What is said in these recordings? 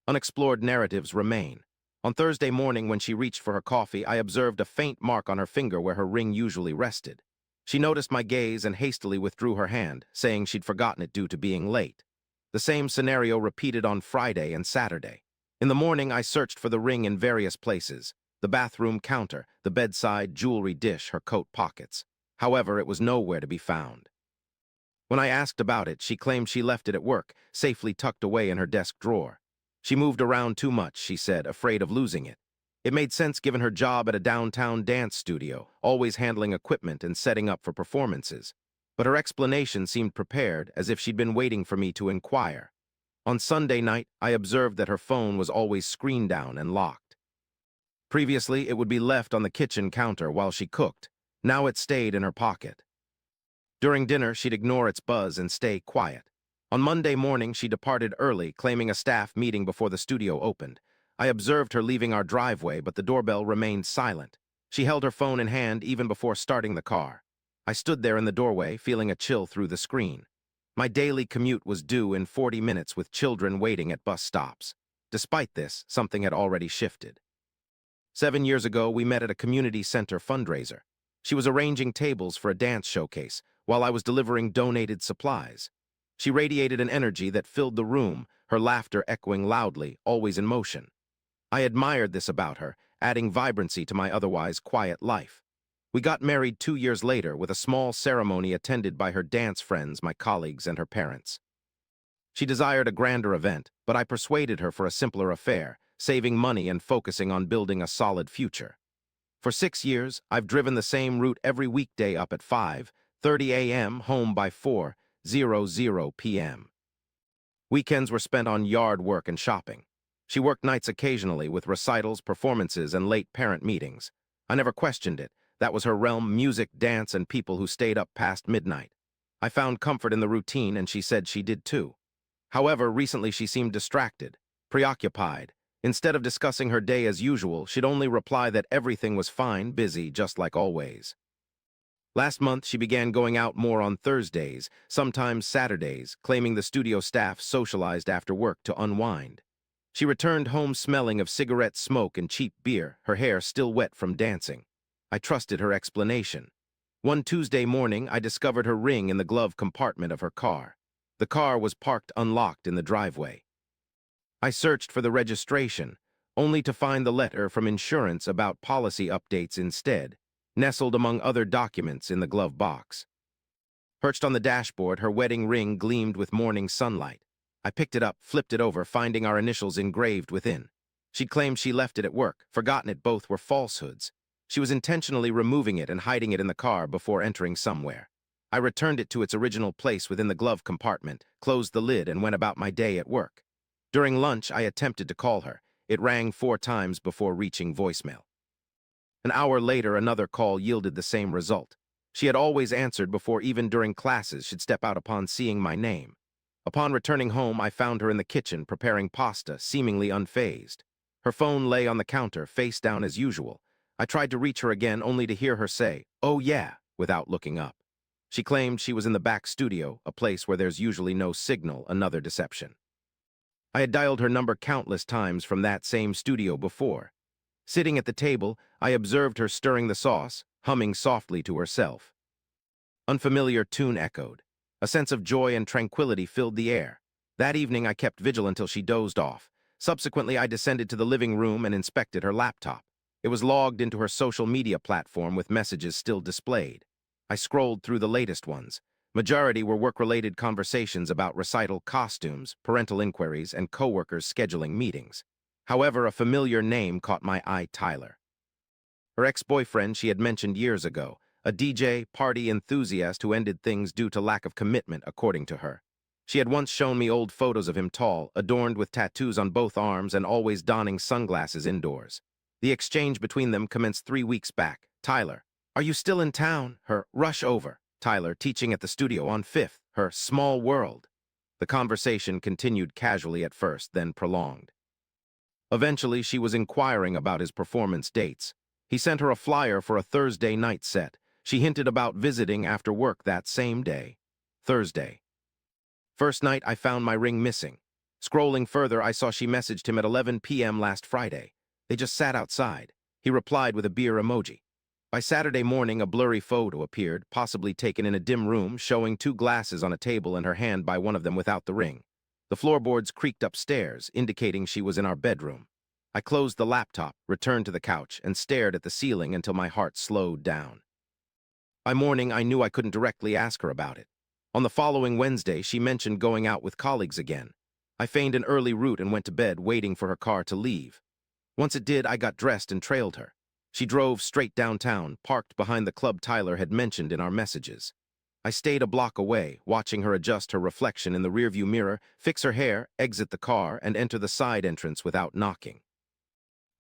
Unexplored narratives remain. On Thursday morning when she reached for her coffee, I observed a faint mark on her finger where her ring usually rested. She noticed my gaze and hastily withdrew her hand, saying she'd forgotten it due to being late. The same scenario repeated on Friday and Saturday. In the morning, I searched for the ring in various places: the bathroom counter, the bedside, jewelry dish, her coat pockets. However, it was nowhere to be found. When I asked about it, she claimed she left it at work, safely tucked away in her desk drawer. She moved around too much, she said, afraid of losing it. It made sense given her job at a downtown dance studio, always handling equipment and setting up for performances. But her explanation seemed prepared, as if she'd been waiting for me to inquire. On Sunday night, I observed that her phone was always screened down and locked. Previously, it would be left on the kitchen counter while she cooked. Now it stayed in her pocket. During dinner, she'd ignore its buzz and stay quiet. On Monday morning, she departed early, claiming a staff meeting before the studio opened. I observed her leaving our driveway, but the doorbell remained silent. She held her phone in hand even before starting the car. I stood there in the doorway, feeling a chill through the screen. My daily commute was due in 40 minutes with children waiting at bus stops. Despite this, something had already shifted. 7 years ago, we met at a community center fundraiser. She was arranging tables for a dance showcase, while I was delivering donated supplies. She radiated an energy that filled the room, her laughter echoing loudly, always in motion. I admired this about her, adding vibrancy to my otherwise quiet life. We got married 2 years later with a small ceremony attended by her dance friends, my colleagues, and her parents. She desired a grander event, but I persuaded her for a simpler affair, saving money and focusing on building a solid future. For 6 years, I've driven the same route every weekday up at 5:30 a.m., home by 4:00 p.m. Weekends were spent on yard work and shopping. She worked nights occasionally with recitals, performances, and late parent meetings. I never questioned it. That was her realm: music, dance, and people who stayed up past midnight. I found comfort in the routine, and she said she did too. However, recently she seemed distracted, preoccupied. Instead of discussing her day as usual, she'd only reply that everything was fine, busy, just like always. Last month, she began going out more on Thursdays, sometimes Saturdays, claiming the studio staff socialized after work to unwind. She returned home smelling of cigarette smoke and cheap beer, her hair still wet from dancing. I trusted her explanation. One Tuesday morning, I discovered her ring in the glove compartment of her car. The car was parked unlocked in the driveway. I searched for the registration, only to find the letter from insurance about policy updates instead, nestled among other documents in the glove box. Perched on the dashboard, her wedding ring gleamed with morning sunlight. I picked it up, flipped it over, finding our initials engraved within. She'd claimed she left it at work, forgotten it. Both were falsehoods. She was intentionally removing it and hiding it in the car before entering somewhere. I returned it to its original place within the glove compartment, closed the lid, and went about my day at work. During lunch, I attempted to call her. It rang 4 times before reaching voicemail. An hour later, another call yielded the same result. She had always answered before even during classes she'd step out upon seeing my name. Upon returning home, I found her in the kitchen preparing pasta, seemingly unfazed. Her phone lay on the counter, face down as usual. I tried to reach her again, only to hear her say, "Oh yeah," without looking up. She claimed she was in the back studio, a place where there's usually no signal, another deception. I had dialed her number countless times from that same studio before. Sitting at the table, I observed her stirring the sauce, humming softly to herself. Unfamiliar tune echoed. A sense of joy and tranquility filled the air. That evening, I kept vigil until she dozed off. Subsequently, I descended to the living room and inspected her laptop. It was logged into her social media platform with messages still displayed. I scrolled through the latest ones. Majority were work-related conversations about recital costumes, parental inquiries, and coworkers scheduling meetings. However, a familiar name caught my eye: Tyler. Her ex-boyfriend she had mentioned years ago, a DJ, party enthusiast who ended things due to lack of commitment, according to her. She had once shown me old photos of him, tall, adorned with tattoos on both arms, and always donning sunglasses indoors. The exchange between them commenced 3 weeks back. "Tyler, are you still in town?" Her "rush over." Tyler, teaching at the studio on 5th. Her "small world." The conversation continued casually at first, then prolonged. Eventually, she was inquiring about his performance dates. He sent her a flyer for a Thursday night set. She hinted about visiting after work that same day. Thursday. First night, I found my ring missing. Scrolling further, I saw she messaged him at 11 p.m. last Friday. They just sat outside. He replied with a beer emoji. By Saturday morning, a blurry photo appeared, possibly taken in a dim room, showing two glasses on a table and her hand by one of them without the ring. The floorboards creaked upstairs, indicating she was in our bedroom. I closed the laptop, returned to the couch, and stared at the ceiling until my heart slowed down. By morning, I knew I couldn't directly ask her about it. On the following Wednesday, she mentioned going out with colleagues again. I feigned an early route and went to bed, waiting for her car to leave. Once it did, I got dressed and trailed her. She drove straight downtown, parked behind the club Tyler had mentioned in our messages. I stayed a block away, watching her adjust her reflection in the rearview mirror, fix her hair, exit the car, and enter the side entrance without knocking.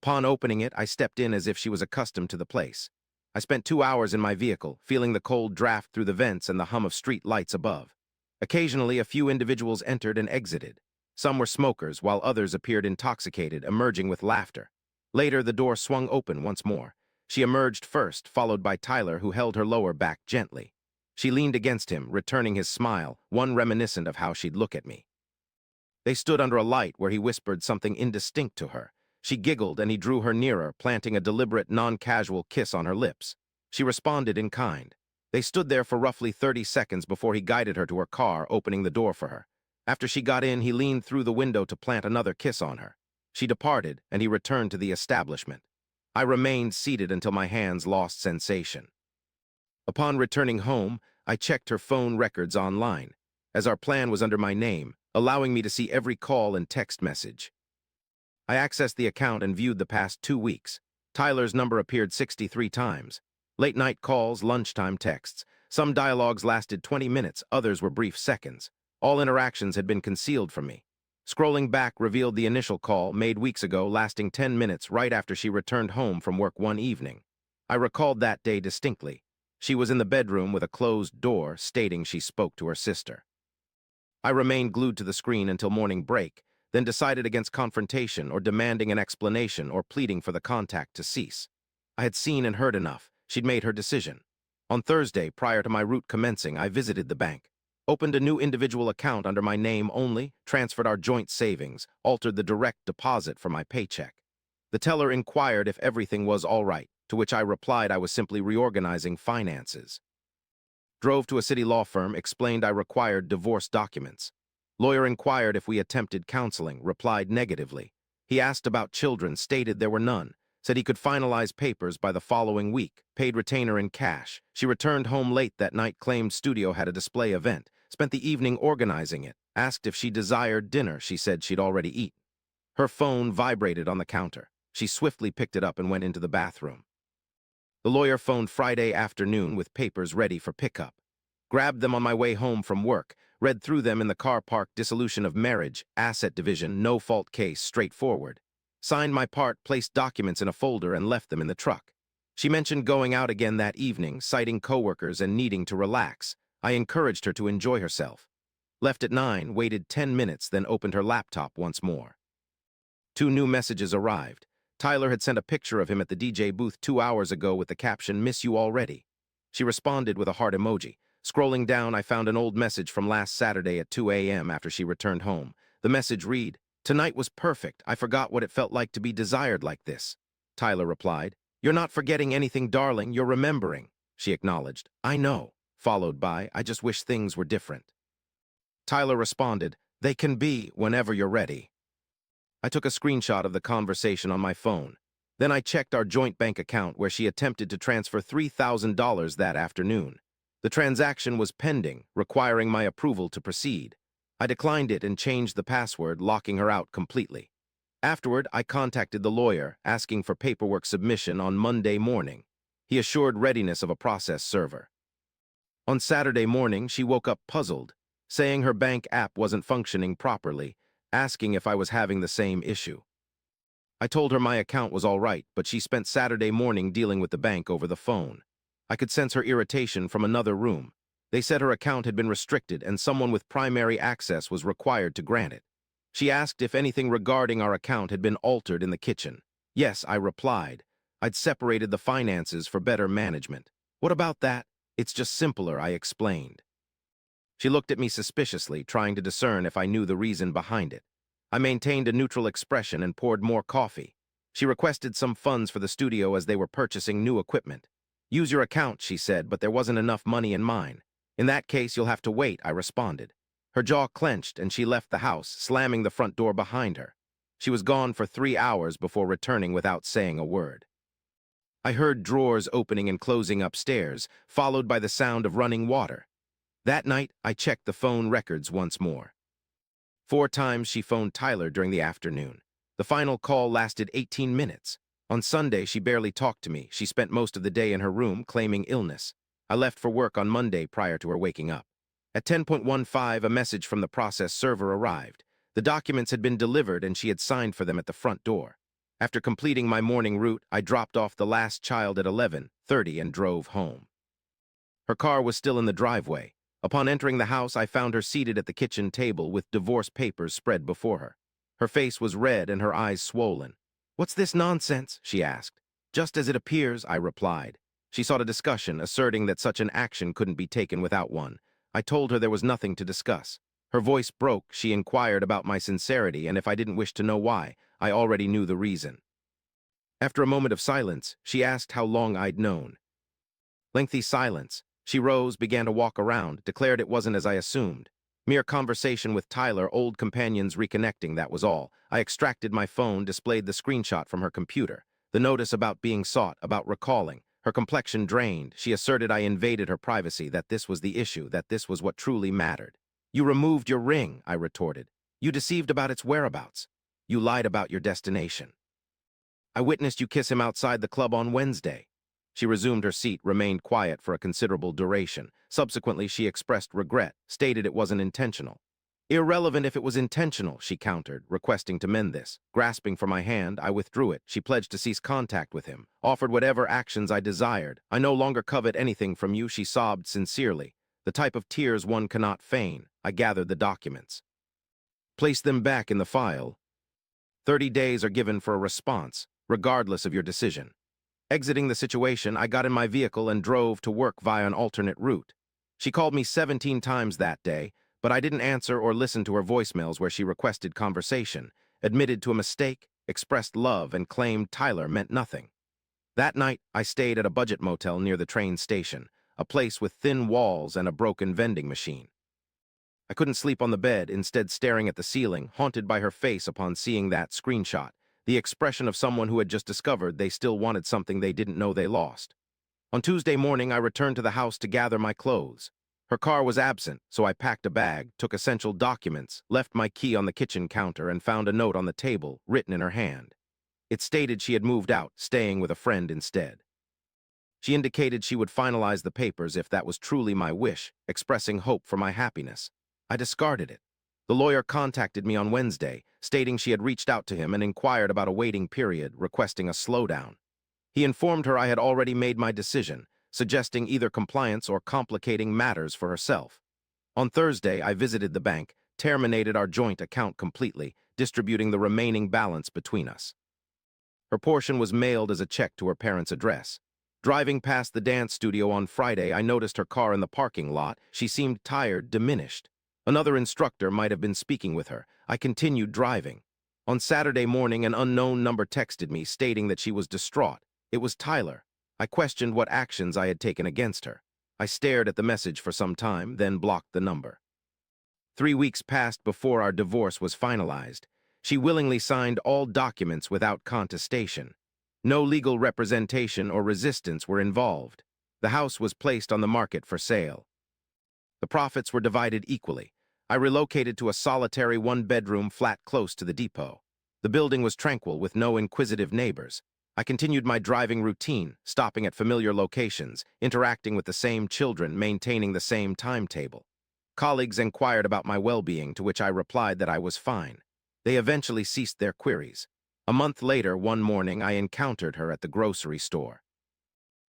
Upon opening it, I stepped in as if she was accustomed to the place. I spent 2 hours in my vehicle, feeling the cold draft through the vents and the hum of street lights above. Occasionally, a few individuals entered and exited. Some were smokers, while others appeared intoxicated, emerging with laughter. Later, the door swung open once more. She emerged first, followed by Tyler, who held her lower back gently. She leaned against him, returning his smile, one reminiscent of how she'd look at me. They stood under a light where he whispered something indistinct to her. She giggled, and he drew her nearer, planting a deliberate, non-casual kiss on her lips. She responded in kind. They stood there for roughly 30 seconds before he guided her to her car, opening the door for her. After she got in, he leaned through the window to plant another kiss on her. She departed, and he returned to the establishment. I remained seated until my hands lost sensation. Upon returning home, I checked her phone records online, as our plan was under my name, allowing me to see every call and text message. I accessed the account and viewed the past 2 weeks. Tyler's number appeared 63 times. Late-night calls, lunchtime texts. Some dialogues lasted 20 minutes, others were brief seconds. All interactions had been concealed from me. Scrolling back revealed the initial call, made weeks ago, lasting 10 minutes right after she returned home from work one evening. I recalled that day distinctly. She was in the bedroom with a closed door, stating she spoke to her sister. I remained glued to the screen until morning break, then decided against confrontation or demanding an explanation or pleading for the contact to cease. I had seen and heard enough. She'd made her decision. On Thursday, prior to my route commencing, I visited the bank. Opened a new individual account under my name only, transferred our joint savings, altered the direct deposit for my paycheck. The teller inquired if everything was all right, to which I replied I was simply reorganizing finances. Drove to a city law firm, explained I required divorce documents. Lawyer inquired if we attempted counseling, replied negatively. He asked about children, stated there were none. Said he could finalize papers by the following week, paid retainer in cash. She returned home late that night, claimed studio had a display event, spent the evening organizing it, asked if she desired dinner. She said she'd already eaten. Her phone vibrated on the counter. She swiftly picked it up and went into the bathroom. The lawyer phoned Friday afternoon with papers ready for pickup. Grabbed them on my way home from work, read through them in the car park. Dissolution of marriage, asset division, no-fault case, straightforward. Signed my part, placed documents in a folder, and left them in the truck. She mentioned going out again that evening, citing coworkers and needing to relax. I encouraged her to enjoy herself. Left at 9, waited 10 minutes, then opened her laptop once more. 2 new messages arrived. Tyler had sent a picture of him at the DJ booth 2 hours ago with the caption, "Miss you already." She responded with a heart emoji. Scrolling down, I found an old message from last Saturday at 2 a.m. after she returned home. The message read, "Tonight was perfect. I forgot what it felt like to be desired like this." Tyler replied, "You're not forgetting anything, darling. You're remembering." She acknowledged, "I know," followed by, "I just wish things were different." Tyler responded, "They can be whenever you're ready." I took a screenshot of the conversation on my phone. Then I checked our joint bank account where she attempted to transfer $3,000 that afternoon. The transaction was pending, requiring my approval to proceed. I declined it and changed the password, locking her out completely. Afterward, I contacted the lawyer, asking for paperwork submission on Monday morning. He assured readiness of a process server. On Saturday morning, she woke up puzzled, saying her bank app wasn't functioning properly, asking if I was having the same issue. I told her my account was all right, but she spent Saturday morning dealing with the bank over the phone. I could sense her irritation from another room. They said her account had been restricted and someone with primary access was required to grant it. She asked if anything regarding our account had been altered in the kitchen. Yes, I replied. I'd separated the finances for better management. What about that? It's just simpler, I explained. She looked at me suspiciously, trying to discern if I knew the reason behind it. I maintained a neutral expression and poured more coffee. She requested some funds for the studio as they were purchasing new equipment. Use your account, she said, but there wasn't enough money in mine. In that case, you'll have to wait, I responded. Her jaw clenched and she left the house, slamming the front door behind her. She was gone for 3 hours before returning without saying a word. I heard drawers opening and closing upstairs, followed by the sound of running water. That night, I checked the phone records once more. 4 times she phoned Tyler during the afternoon. The final call lasted 18 minutes. On Sunday, she barely talked to me. She spent most of the day in her room, claiming illness. I left for work on Monday prior to her waking up. At 10:15, a message from the process server arrived. The documents had been delivered and she had signed for them at the front door. After completing my morning route, I dropped off the last child at 11:30 and drove home. Her car was still in the driveway. Upon entering the house, I found her seated at the kitchen table with divorce papers spread before her. Her face was red and her eyes swollen. "What's this nonsense?" she asked. "Just as it appears," I replied. She sought a discussion, asserting that such an action couldn't be taken without one. I told her there was nothing to discuss. Her voice broke. She inquired about my sincerity, and if I didn't wish to know why, I already knew the reason. After a moment of silence, she asked how long I'd known. Lengthy silence. She rose, began to walk around, declared it wasn't as I assumed. Mere conversation with Tyler, old companions reconnecting, that was all. I extracted my phone, displayed the screenshot from her computer. The notice about being sought, about recalling. Her complexion drained. She asserted I invaded her privacy, that this was the issue, that this was what truly mattered. "You removed your ring," I retorted. "You deceived about its whereabouts. You lied about your destination. I witnessed you kiss him outside the club on Wednesday." She resumed her seat, remained quiet for a considerable duration. Subsequently, she expressed regret, stated it wasn't intentional. "Irrelevant if it was intentional," she countered, requesting to mend this. Grasping for my hand, I withdrew it. She pledged to cease contact with him, offered whatever actions I desired. "I no longer covet anything from you," she sobbed sincerely. The type of tears one cannot feign. I gathered the documents. "Place them back in the file. 30 days are given for a response, regardless of your decision." Exiting the situation, I got in my vehicle and drove to work via an alternate route. She called me 17 times that day, but I didn't answer or listen to her voicemails where she requested conversation, admitted to a mistake, expressed love, and claimed Tyler meant nothing. That night, I stayed at a budget motel near the train station, a place with thin walls and a broken vending machine. I couldn't sleep on the bed, instead staring at the ceiling, haunted by her face upon seeing that screenshot. The expression of someone who had just discovered they still wanted something they didn't know they lost. On Tuesday morning, I returned to the house to gather my clothes. Her car was absent, so I packed a bag, took essential documents, left my key on the kitchen counter, and found a note on the table, written in her hand. It stated she had moved out, staying with a friend instead. She indicated she would finalize the papers if that was truly my wish, expressing hope for my happiness. I discarded it. The lawyer contacted me on Wednesday, stating she had reached out to him and inquired about a waiting period, requesting a slowdown. He informed her I had already made my decision, suggesting either compliance or complicating matters for herself. On Thursday, I visited the bank, terminated our joint account completely, distributing the remaining balance between us. Her portion was mailed as a check to her parents' address. Driving past the dance studio on Friday, I noticed her car in the parking lot. She seemed tired, diminished. Another instructor might have been speaking with her. I continued driving. On Saturday morning, an unknown number texted me, stating that she was distraught. It was Tyler. I questioned what actions I had taken against her. I stared at the message for some time, then blocked the number. 3 weeks passed before our divorce was finalized. She willingly signed all documents without contestation. No legal representation or resistance were involved. The house was placed on the market for sale. The profits were divided equally. I relocated to a solitary one-bedroom flat close to the depot. The building was tranquil with no inquisitive neighbors. I continued my driving routine, stopping at familiar locations, interacting with the same children, maintaining the same timetable. Colleagues inquired about my well-being, to which I replied that I was fine. They eventually ceased their queries. A month later, one morning, I encountered her at the grocery store.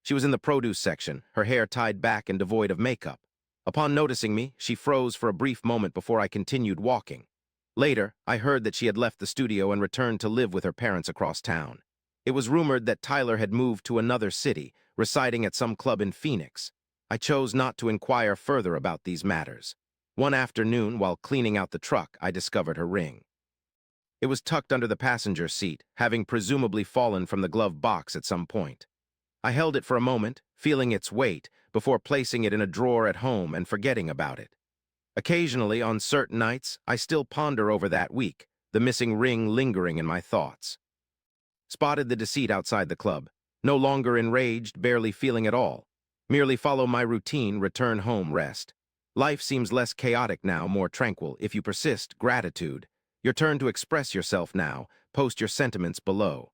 She was in the produce section, her hair tied back and devoid of makeup. Upon noticing me, she froze for a brief moment before I continued walking. Later, I heard that she had left the studio and returned to live with her parents across town. It was rumored that Tyler had moved to another city, residing at some club in Phoenix. I chose not to inquire further about these matters. One afternoon, while cleaning out the truck, I discovered her ring. It was tucked under the passenger seat, having presumably fallen from the glove box at some point. I held it for a moment, feeling its weight, before placing it in a drawer at home and forgetting about it. Occasionally, on certain nights, I still ponder over that week, the missing ring lingering in my thoughts. Spotted the deceit outside the club. No longer enraged, barely feeling at all. Merely follow my routine, return home, rest. Life seems less chaotic now, more tranquil. If you persist, gratitude. Your turn to express yourself now. Post your sentiments below.